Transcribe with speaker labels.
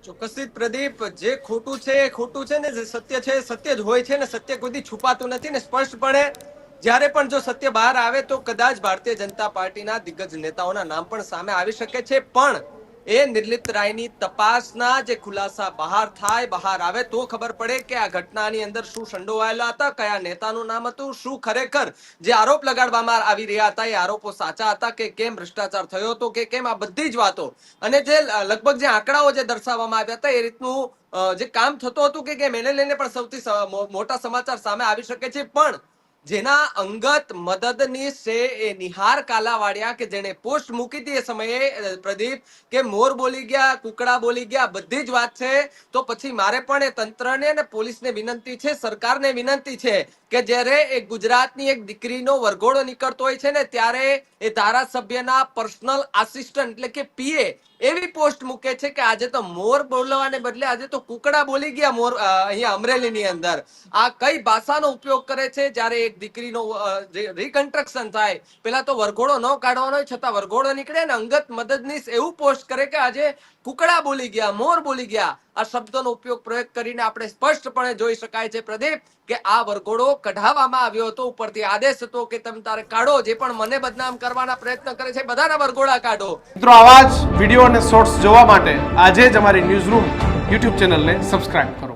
Speaker 1: ચોક્કસથી પ્રદીપ, જે ખોટું છે એ ખોટું છે ને, જે સત્ય છે એ સત્ય જ હોય છે ને, સત્ય કોઈથી છુપાતું નથી ને. સ્પષ્ટપણે જ્યારે પણ જો સત્ય બહાર આવે તો કદાચ ભારતીય જનતા પાર્ટીના દિગ્ગજ નેતાઓના નામ પણ સામે આવી શકે છે, પણ એ નિર્લિપ્ત રાયની તપાસના જે ખુલાસા બહાર થાય, બહાર આવે તો ખબર પડે કે આ ઘટનાની અંદર શું સંડોવાયેલા હતા, કયા નેતાનું નામ હતું, શું ખરેખર જે આરોપ લગાડવામાં આવી રહ્યા હતા એ આરોપો સાચા હતા કે કેમ, ભ્રષ્ટાચાર થયો હતો કે કેમ, આ બધી જ વાતો અને જે લગભગ જે આંકડાઓ જે દર્શાવવામાં આવ્યા હતા એ રીતનું જે કામ થતું હતું કે કેમ, એને લઈને પણ સૌથી મોટા સમાચાર સામે આવી શકે છે. પણ જેના અંગત મદદનીશ છે એ નિહાર કાલાવાડિયા, કે જેને પોસ્ટ મૂકી હતી એ સમયે પ્રદીપ, કે મોર બોલી ગયા, કુકડા બોલી ગયા, બધી જ વાત છે. તો પછી મારે પણ એ તંત્રને અને પોલીસને વિનંતી છે, સરકારને વિનંતી છે કે જ્યારે એક ગુજરાતની એક દીકરીનો વરઘોડો નીકળતો હોય છે ને, ત્યારે એ ધારાસભ્યના પર્સનલ આસિસ્ટન્ટ એટલે કે પીએ એવી પોસ્ટ મૂકે છે કે આજે તો મોર બોલવાને બદલે આજે તો કુકડા બોલી ગયા મોર, અહીંયા અમરેલીની અંદર. આ કઈ ભાષાનો ઉપયોગ કરે છે જ્યારે એક દીકરીનો રિકન્સ્ટ્રક્શન થાય, પેલા તો વરઘોડો ન કાઢવાનો હોય છતાં વરઘોડો નીકળે ને અંગત મદદનીશ એવું પોસ્ટ કરે કે આજે કુકડા બોલી ગયા, મોર બોલી ગયા. આ શબ્દોનો ઉપયોગ પ્રયોગ કરીને આપણે સ્પષ્ટપણે જોઈ શકાય છે પ્રદીપ કે આ વરઘોડો કઢાવવામાં આવ્યો હતો, ઉપરથી આદેશ હતો કે તમે તારે કાઢો. જે પણ મને બદનામ કરવાના પ્રયત્ન કરે છે બધાના વરઘોડા કાઢો.
Speaker 2: મિત્રો, આવા જ વિડીયો અને શોર્ટ્સ જોવા માટે આજે જ અમારી ન્યૂઝ રૂમ યુટ્યુબ ચેનલને સબસ્ક્રાઇબ કરો.